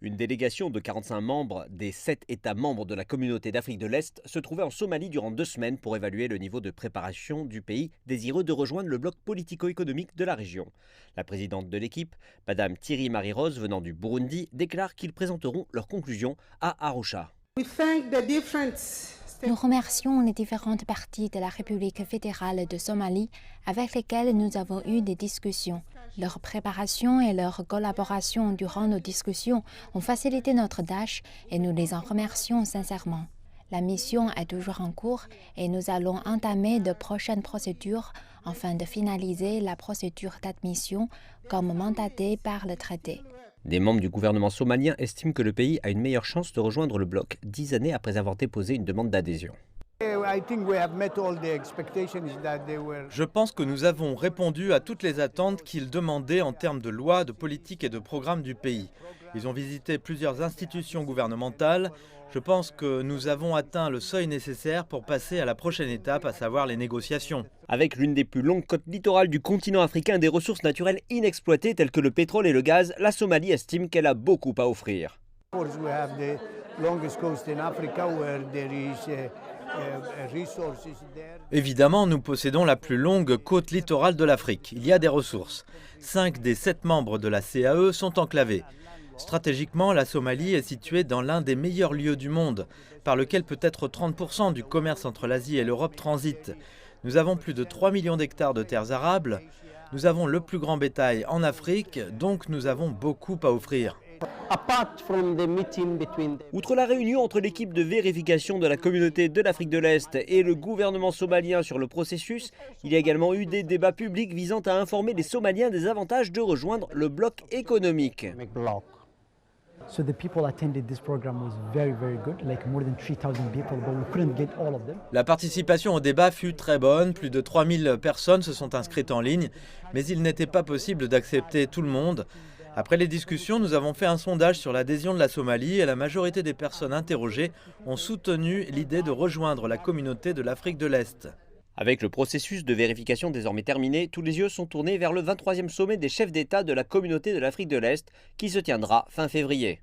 Une délégation de 45 membres des 7 États membres de la communauté d'Afrique de l'Est se trouvait en Somalie durant 2 semaines pour évaluer le niveau de préparation du pays désireux de rejoindre le bloc politico-économique de la région. La présidente de l'équipe, Madame Thierry Marie-Rose, venant du Burundi, déclare qu'ils présenteront leurs conclusions à Arusha. Nous remercions les différentes parties de la République fédérale de Somalie avec lesquelles nous avons eu des discussions. Leur préparation et leur collaboration durant nos discussions ont facilité notre tâche et nous les en remercions sincèrement. La mission est toujours en cours et nous allons entamer de prochaines procédures afin de finaliser la procédure d'admission comme mandatée par le traité. Des membres du gouvernement somalien estiment que le pays a une meilleure chance de rejoindre le bloc 10 années après avoir déposé une demande d'adhésion. Je pense que nous avons répondu à toutes les attentes qu'ils demandaient en termes de lois, de politique et de programmes du pays. Ils ont visité plusieurs institutions gouvernementales. Je pense que nous avons atteint le seuil nécessaire pour passer à la prochaine étape, à savoir les négociations. Avec l'une des plus longues côtes littorales du continent africain et des ressources naturelles inexploitées telles que le pétrole et le gaz, la Somalie estime qu'elle a beaucoup à offrir. Évidemment, nous possédons la plus longue côte littorale de l'Afrique. Il y a des ressources. 5 des 7 membres de la CAE sont enclavés. Stratégiquement, la Somalie est située dans l'un des meilleurs lieux du monde, par lequel peut-être 30% du commerce entre l'Asie et l'Europe transite. Nous avons plus de 3 millions d'hectares de terres arables. Nous avons le plus grand bétail en Afrique, donc nous avons beaucoup à offrir. Outre la réunion entre l'équipe de vérification de la communauté de l'Afrique de l'Est et le gouvernement somalien sur le processus, il y a également eu des débats publics visant à informer les Somaliens des avantages de rejoindre le bloc économique. So the people attended this program was very good, like more than 3,000 people, but we couldn't get all of them. La participation au débat fut très bonne, plus de 3000 personnes se sont inscrites en ligne, mais il n'était pas possible d'accepter tout le monde. Après les discussions, nous avons fait un sondage sur l'adhésion de la Somalie et la majorité des personnes interrogées ont soutenu l'idée de rejoindre la communauté de l'Afrique de l'Est. Avec le processus de vérification désormais terminé, tous les yeux sont tournés vers le 23e sommet des chefs d'État de la communauté de l'Afrique de l'Est qui se tiendra fin février.